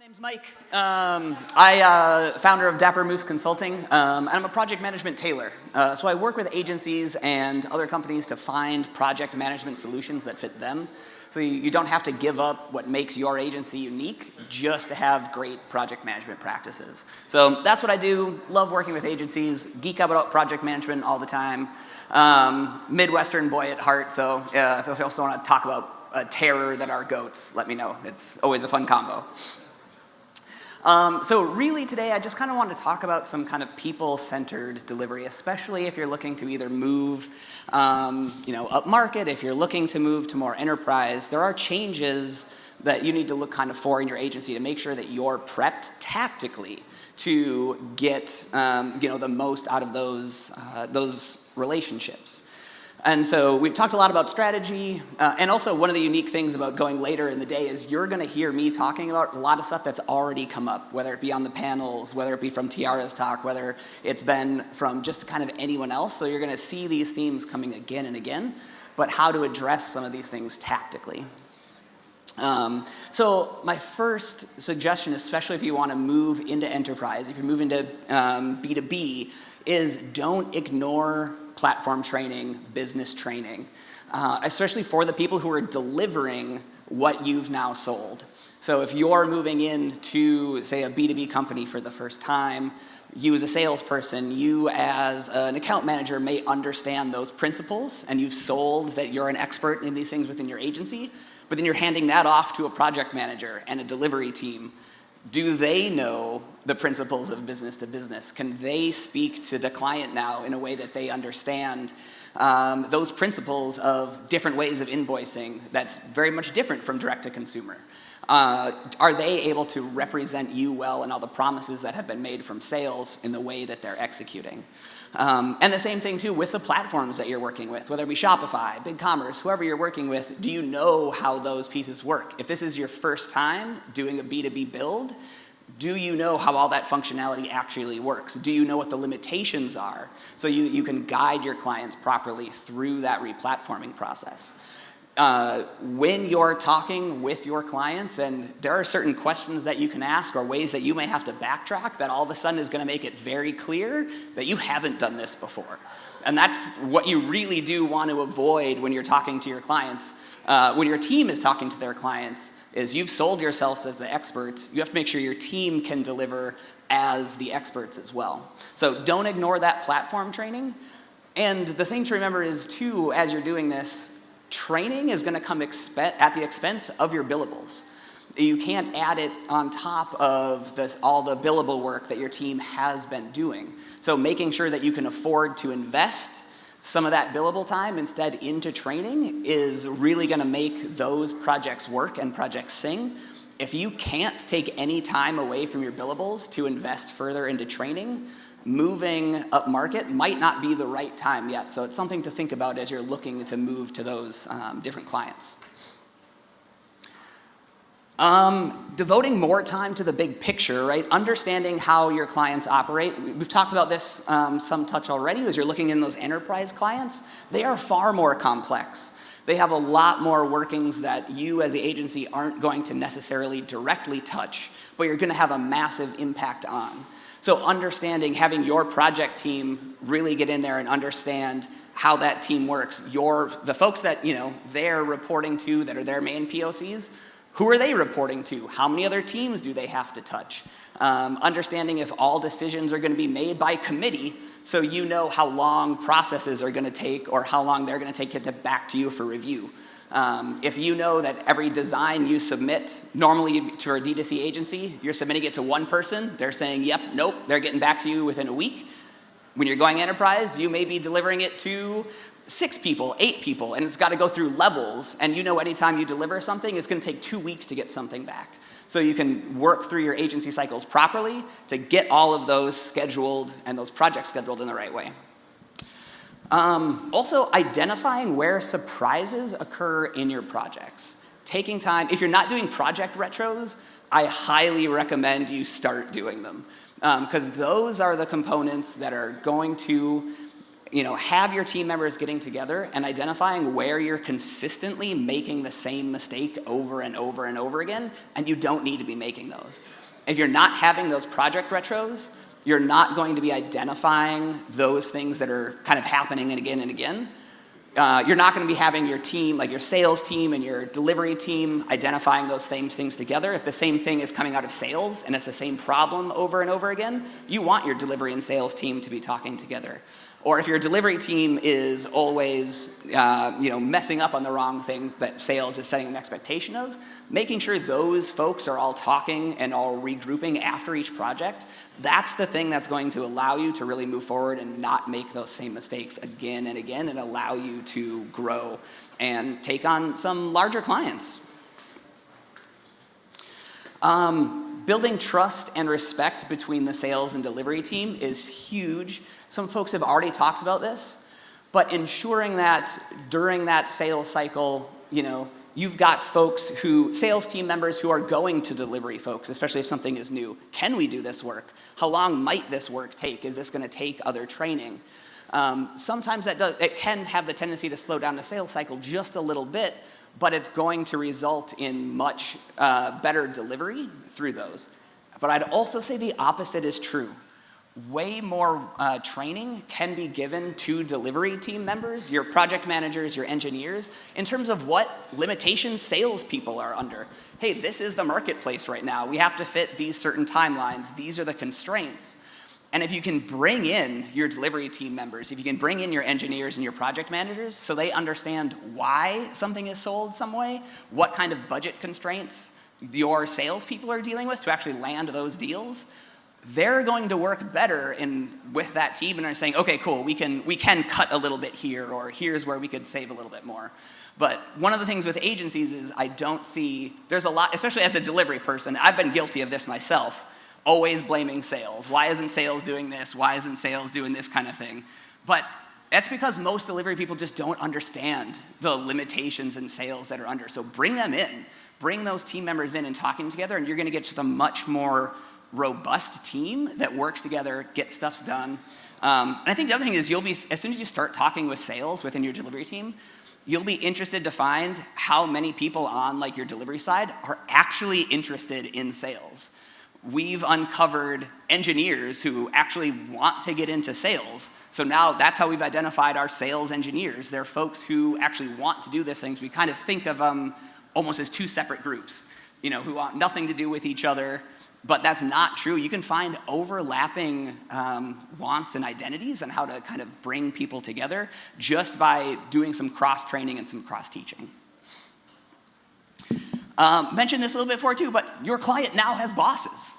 name's Mike. I founder of Dapper Moose Consulting, and I'm a project management tailor. So I work with agencies and other companies to find project management solutions that fit them. So you don't have to give up what makes your agency unique just to have great project management practices. So that's what I do. Love working with agencies, geek out about project management all the time. Midwestern boy at heart, so if you also want to talk about a terror that are goats, let me know. It's always a fun combo. So really today I just kind of want to talk about some kind of people-centered delivery, especially if you're looking to either move up market, if you're looking to move to more enterprise. There are changes that you need to look kind of for in your agency to make sure that you're prepped tactically to get the most out of those relationships. And so we've talked a lot about strategy, and also one of the unique things about going later in the day is you're going to hear me talking about a lot of stuff that's already come up, whether it be on the panels, whether it be from Tiara's talk, whether it's been from just kind of anyone else. So you're going to see these themes coming again and again, but how to address some of these things tactically. So my first suggestion, especially if you want to move into enterprise, if you're moving to B2B, is don't ignore platform training, business training, especially for the people who are delivering what you've now sold. So if you're moving into, say, a B2B company for the first time, you as a salesperson, you as an account manager may understand those principles, and you've sold that you're an expert in these things within your agency, but then you're handing that off to a project manager and a delivery team. Do they know the principles of business to business? Can they speak to the client now in a way that they understand those principles of different ways of invoicing that's very much different from direct to consumer? Are they able to represent you well and all the promises that have been made from sales in the way that they're executing? And the same thing too with the platforms that you're working with, whether it be Shopify, BigCommerce, whoever you're working with, do you know how those pieces work? If this is your first time doing a B2B build, do you know how all that functionality actually works? Do you know what the limitations are so you can guide your clients properly through that replatforming process? When you're talking with your clients and there are certain questions that you can ask or ways that you may have to backtrack that all of a sudden is going to make it very clear that you haven't done this before. And that's what you really do want to avoid when you're talking to your clients. When your team is talking to their clients is you've sold yourselves as the expert. You have to make sure your team can deliver as the experts as well. So don't ignore that platform training. And the thing to remember is too, as you're doing this, training is going to come at the expense of your billables. You can't add it on top of all the billable work that your team has been doing. So making sure that you can afford to invest some of that billable time instead into training is really going to make those projects work and projects sing. If you can't take any time away from your billables to invest further into training, moving up market might not be the right time yet. So it's something to think about as you're looking to move to those different clients. Devoting more time to the big picture, right? Understanding how your clients operate. We've talked about this some touch already. As you're looking in those enterprise clients, they are far more complex. They have a lot more workings that you as the agency aren't going to necessarily directly touch, but you're going to have a massive impact on. So understanding, having your project team really get in there and understand how that team works. The folks that they're reporting to that are their main POCs, who are they reporting to? How many other teams do they have to touch? Understanding if all decisions are going to be made by committee, so you know how long processes are going to take or how long they're going to take to get back to you for review. If you know that every design you submit, normally to a D2C agency, you're submitting it to one person, they're saying, yep, nope, they're getting back to you within a week. When you're going enterprise, you may be delivering it to 6 people, 8 people, and it's got to go through levels, and you know anytime you deliver something, it's going to take 2 weeks to get something back. So you can work through your agency cycles properly to get all of those scheduled and those projects scheduled in the right way. Also, identifying where surprises occur in your projects. Taking time, if you're not doing project retros, I highly recommend you start doing them. Because those are the components that are going to have your team members getting together and identifying where you're consistently making the same mistake over and over and over again, and you don't need to be making those. If you're not having those project retros, you're not going to be identifying those things that are kind of happening again and again. You're not going to be having your team, like your sales team and your delivery team, identifying those same things together. If the same thing is coming out of sales and it's the same problem over and over again, you want your delivery and sales team to be talking together. Or if your delivery team is always messing up on the wrong thing that sales is setting an expectation of, making sure those folks are all talking and all regrouping after each project, that's the thing that's going to allow you to really move forward and not make those same mistakes again and again, and allow you to grow and take on some larger clients. Building trust and respect between the sales and delivery team is huge. Some folks have already talked about this, but ensuring that during that sales cycle, you've got sales team members who are going to delivery folks, especially if something is new. Can we do this work? How long might this work take? Is this going to take other training? Sometimes it can have the tendency to slow down the sales cycle just a little bit, but it's going to result in much better delivery through those. But I'd also say the opposite is true. Way more training can be given to delivery team members, your project managers, your engineers, in terms of what limitations salespeople are under. Hey, this is the marketplace right now. We have to fit these certain timelines. These are the constraints. And if you can bring in your delivery team members, if you can bring in your engineers and your project managers so they understand why something is sold some way, what kind of budget constraints your salespeople are dealing with to actually land those deals, they're going to work better with that team and are saying, okay, cool, we can cut a little bit here, or here's where we could save a little bit more. But one of the things with agencies is there's a lot, especially as a delivery person, I've been guilty of this myself, always blaming sales. Why isn't sales doing this? Why isn't sales doing this kind of thing? But that's because most delivery people just don't understand the limitations in sales that are under. So bring them in. Bring those team members in and talking together, and you're going to get just a much more robust team that works together, gets stuff done. And I think the other thing is as soon as you start talking with sales within your delivery team, you'll be interested to find how many people on your delivery side are actually interested in sales. We've uncovered engineers who actually want to get into sales. So now that's how we've identified our sales engineers. They're folks who actually want to do these things. We kind of think of them almost as two separate groups, who want nothing to do with each other. But that's not true. You can find overlapping wants and identities and how to kind of bring people together just by doing some cross-training and some cross-teaching. Mentioned this a little bit before too, but your client now has bosses.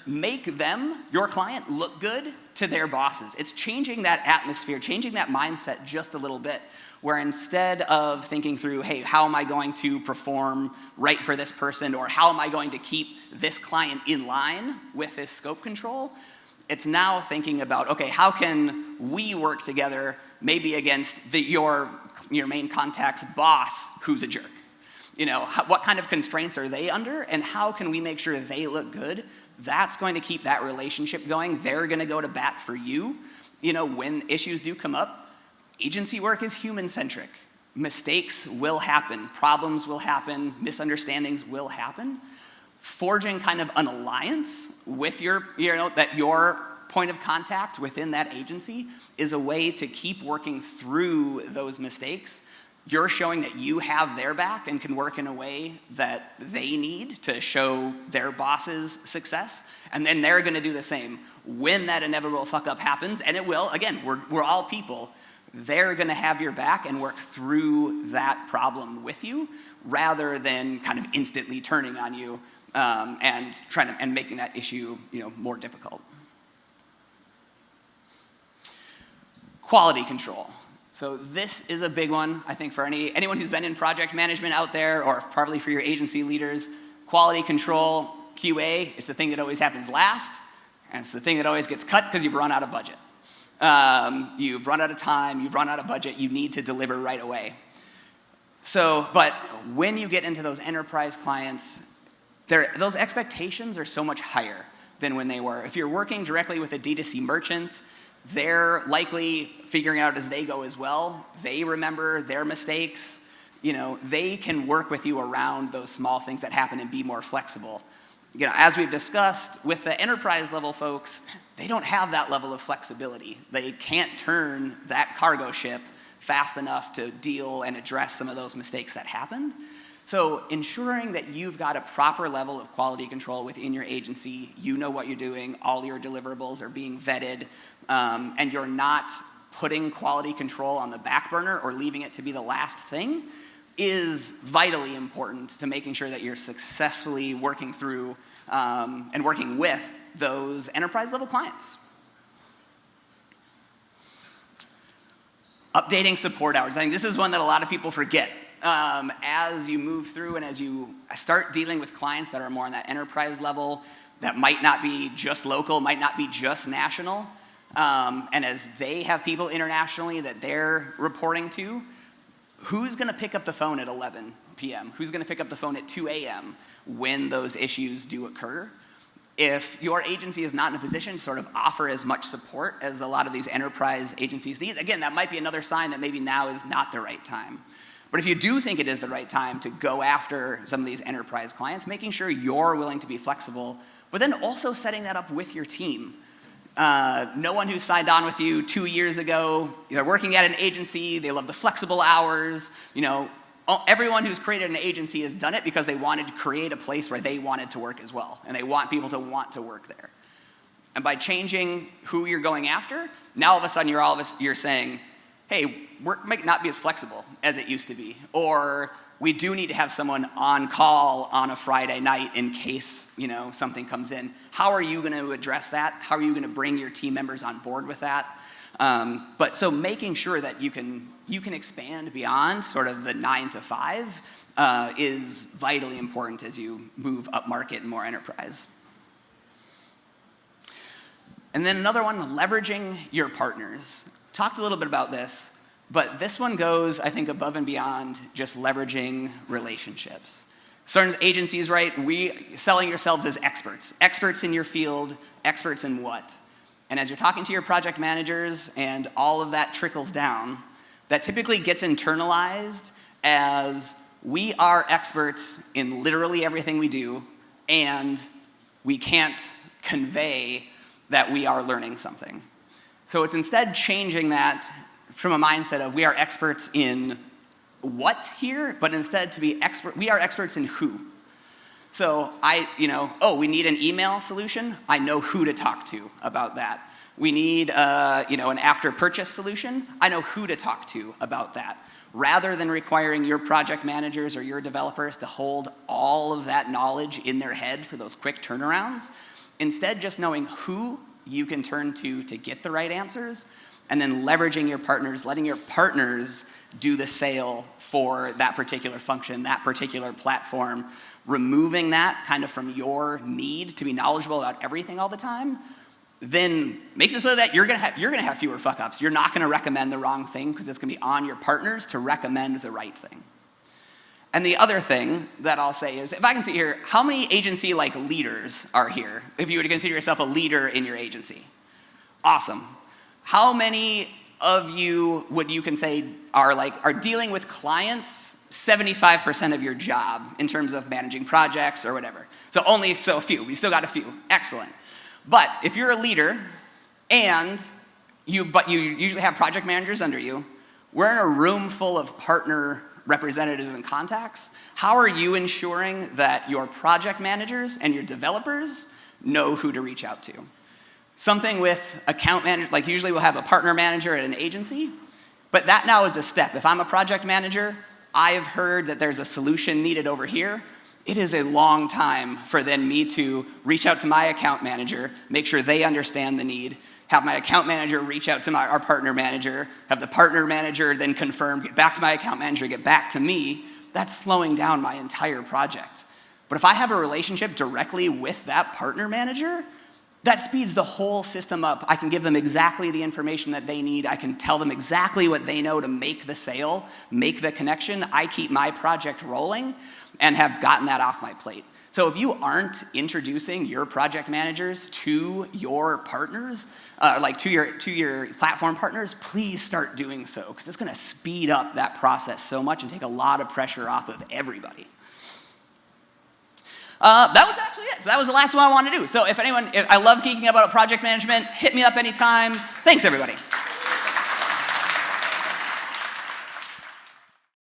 Make them, your client, look good to their bosses. It's changing that atmosphere, changing that mindset just a little bit, where instead of thinking through, hey, how am I going to perform right for this person, or how am I going to keep this client in line with this scope control, it's now thinking about, okay, how can we work together maybe against your main contact's boss who's a jerk? What kind of constraints are they under, and how can we make sure they look good? That's going to keep that relationship going. They're going to go to bat for you. When issues do come up, agency work is human-centric. Mistakes will happen. Problems will happen. Misunderstandings will happen. Forging kind of an alliance with your point of contact within that agency is a way to keep working through those mistakes. You're showing that you have their back and can work in a way that they need to show their boss's success, and then they're going to do the same. When that inevitable fuck-up happens, and it will, again, we're all people, they're going to have your back and work through that problem with you, rather than kind of instantly turning on you and making that issue more difficult. Quality control. So this is a big one, I think, for anyone who's been in project management out there, or probably for your agency leaders. Quality control, QA, it's the thing that always happens last, and it's the thing that always gets cut because you've run out of budget. You've run out of time, you've run out of budget, you need to deliver right away. But when you get into those enterprise clients, those expectations are so much higher than when they were. If you're working directly with a D2C merchant, they're likely figuring out as they go as well. They remember their mistakes. They can work with you around those small things that happen and be more flexible. As we've discussed, with the enterprise level folks, they don't have that level of flexibility. They can't turn that cargo ship fast enough to deal and address some of those mistakes that happened. So ensuring that you've got a proper level of quality control within your agency, you know what you're doing, all your deliverables are being vetted, and you're not putting quality control on the back burner or leaving it to be the last thing, is vitally important to making sure that you're successfully working through and working with those enterprise level clients. Updating support hours. I think this is one that a lot of people forget. As you move through and as you start dealing with clients that are more on that enterprise level, that might not be just local, might not be just national, and as they have people internationally that they're reporting to, who's going to pick up the phone at 11 p.m.? Who's going to pick up the phone at 2 a.m. when those issues do occur? If your agency is not in a position to sort of offer as much support as a lot of these enterprise agencies need, again, that might be another sign that maybe now is not the right time. But if you do think it is the right time to go after some of these enterprise clients, making sure you're willing to be flexible, but then also setting that up with your team. No one who signed on with you 2 years ago, they're working at an agency, they love the flexible hours, everyone who's created an agency has done it because they wanted to create a place where they wanted to work as well, and they want people to want to work there. And by changing who you're going after, now all of a sudden you're saying, hey, work might not be as flexible as it used to be, or we do need to have someone on call on a Friday night in case something comes in. How are you going to address that? How are you going to bring your team members on board with that? But so making sure that you can expand beyond sort of the 9 to 5 is vitally important as you move up market and more enterprise. And then another one, leveraging your partners. Talked a little bit about this, but this one goes, I think, above and beyond just leveraging relationships. Certain agencies, right, selling yourselves as experts in your field, experts in what? And as you're talking to your project managers and all of that trickles down, that typically gets internalized as we are experts in literally everything we do, and we can't convey that we are learning something. So it's instead changing that from a mindset of we are experts in what here, but instead to be we are experts in who. So we need an email solution. I know who to talk to about that. We need an after purchase solution. I know who to talk to about that. Rather than requiring your project managers or your developers to hold all of that knowledge in their head for those quick turnarounds, instead just knowing who you can turn to get the right answers, and then leveraging your partners, letting your partners do the sale for that particular function, that particular platform, removing that kind of from your need to be knowledgeable about everything all the time, then makes it so that you're gonna have fewer fuck ups. You're not gonna recommend the wrong thing because it's gonna be on your partners to recommend the right thing. And the other thing that I'll say is, if I can see here, how many agency leaders are here? If you were to consider yourself a leader in your agency. Awesome. How many of you would you can say are dealing with clients 75% of your job in terms of managing projects or whatever? So a few. We still got a few. Excellent. But if you're a leader and you usually have project managers under you, we're in a room full of partner representatives and contacts. How are you ensuring that your project managers and your developers know who to reach out to? Something with account managers, usually we'll have a partner manager at an agency, but that now is a step. If I'm a project manager, I've heard that there's a solution needed over here. It is a long time for then me to reach out to my account manager, make sure they understand the need, have my account manager reach out to our partner manager, have the partner manager then confirm, get back to my account manager, get back to me. That's slowing down my entire project. But if I have a relationship directly with that partner manager, that speeds the whole system up. I can give them exactly the information that they need. I can tell them exactly what they know to make the sale, make the connection. I keep my project rolling and have gotten that off my plate. So if you aren't introducing your project managers to your partners, like to your platform partners, please start doing so, because it's going to speed up that process so much and take a lot of pressure off of everybody. That was actually it. So that was the last one I wanted to do. So if I love geeking about project management, hit me up anytime. Thanks, everybody.